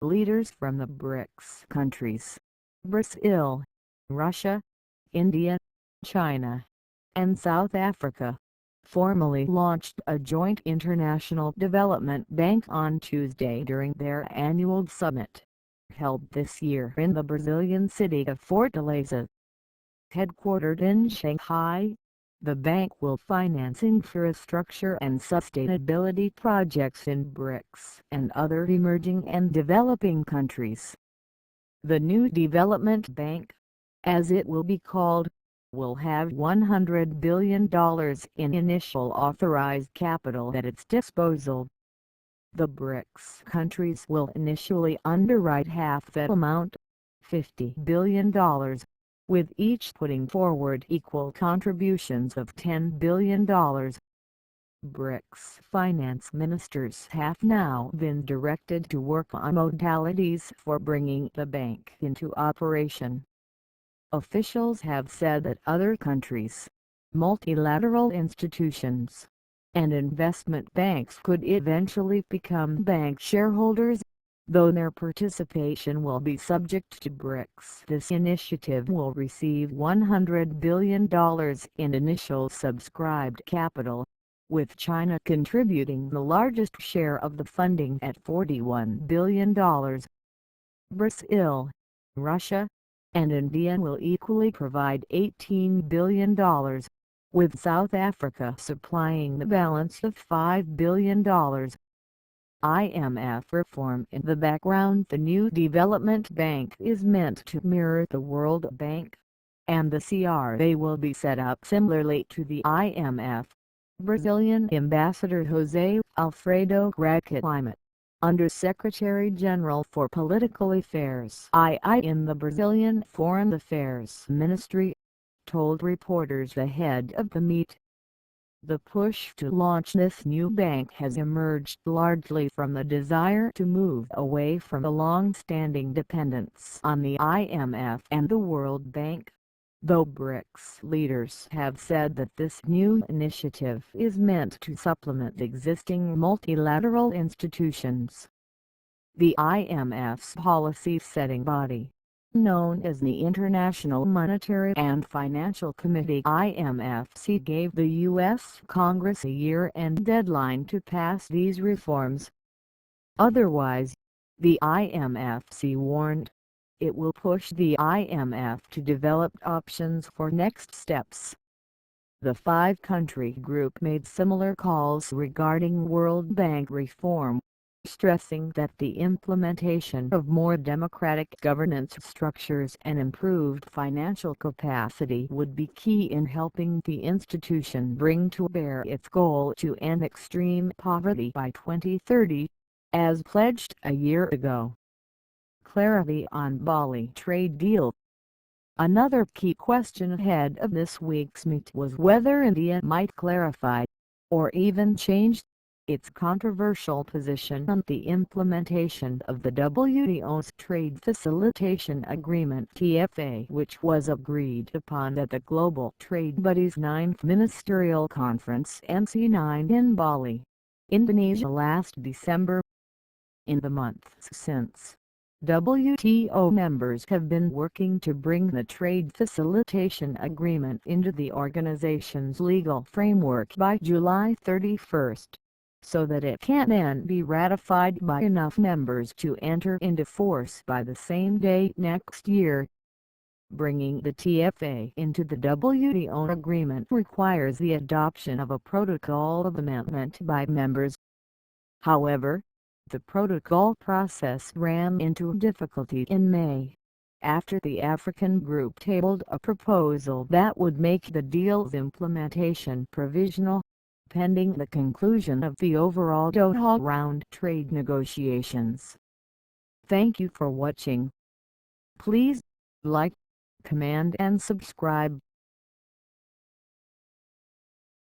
Leaders from the BRICS countries, Brazil, Russia, India, China, and South Africa, formally launched a joint international development bank on Tuesday during their annual summit, held this year in the Brazilian city of Fortaleza. Headquartered in Shanghai, the bank will finance infrastructure and sustainability projects in BRICS and other emerging and developing countries. The New Development Bank, as it will be called, will have $100 billion in initial authorized capital at its disposal. The BRICS countries will initially underwrite half that amount, $50 billion, with each putting forward equal contributions of $10 billion. BRICS finance ministers have now been directed to work on modalities for bringing the bank into operation. Officials have said that other countries, multilateral institutions, and investment banks could eventually become bank shareholders, though their participation will be subject to BRICS. This initiative will receive $100 billion in initial subscribed capital, with China contributing the largest share of the funding at $41 billion. Brazil, Russia, and India will equally provide $18 billion, with South Africa supplying the balance of $5 billion. IMF reform. In the background, the New Development Bank is meant to mirror the World Bank, and the CRA will be set up similarly to the IMF. Brazilian Ambassador José Alfredo Graça, Under-Secretary-General for Political Affairs in the Brazilian Foreign Affairs Ministry, told reporters ahead of the meet. The push to launch this new bank has emerged largely from the desire to move away from the long-standing dependence on the IMF and the World Bank, though BRICS leaders have said that this new initiative is meant to supplement existing multilateral institutions. The IMF's policy-setting body, known as the International Monetary and Financial Committee (IMFC), gave the U.S. Congress a year-end deadline to pass these reforms. Otherwise, the IMFC warned, it will push the IMF to develop options for next steps. The five-country group made similar calls regarding World Bank reform, stressing that the implementation of more democratic governance structures and improved financial capacity would be key in helping the institution bring to bear its goal to end extreme poverty by 2030, as pledged a year ago. Clarity on Bali trade deal. Another key question ahead of this week's meet was whether India might clarify, or even change, its controversial position on the implementation of the WTO's Trade Facilitation Agreement (TFA), which was agreed upon at the Global Trade Buddies' 9th Ministerial Conference MC9 in Bali, Indonesia last December. In the months since, WTO members have been working to bring the Trade Facilitation Agreement into the organization's legal framework by July 31, so that it can then be ratified by enough members to enter into force by the same date next year. Bringing the TFA into the WTO agreement requires the adoption of a protocol of amendment by members. However, the protocol process ran into difficulty in May, after the African group tabled a proposal that would make the deal's implementation provisional, pending the conclusion of the overall Doha round trade negotiations. Thank you for watching. Please like, comment and subscribe.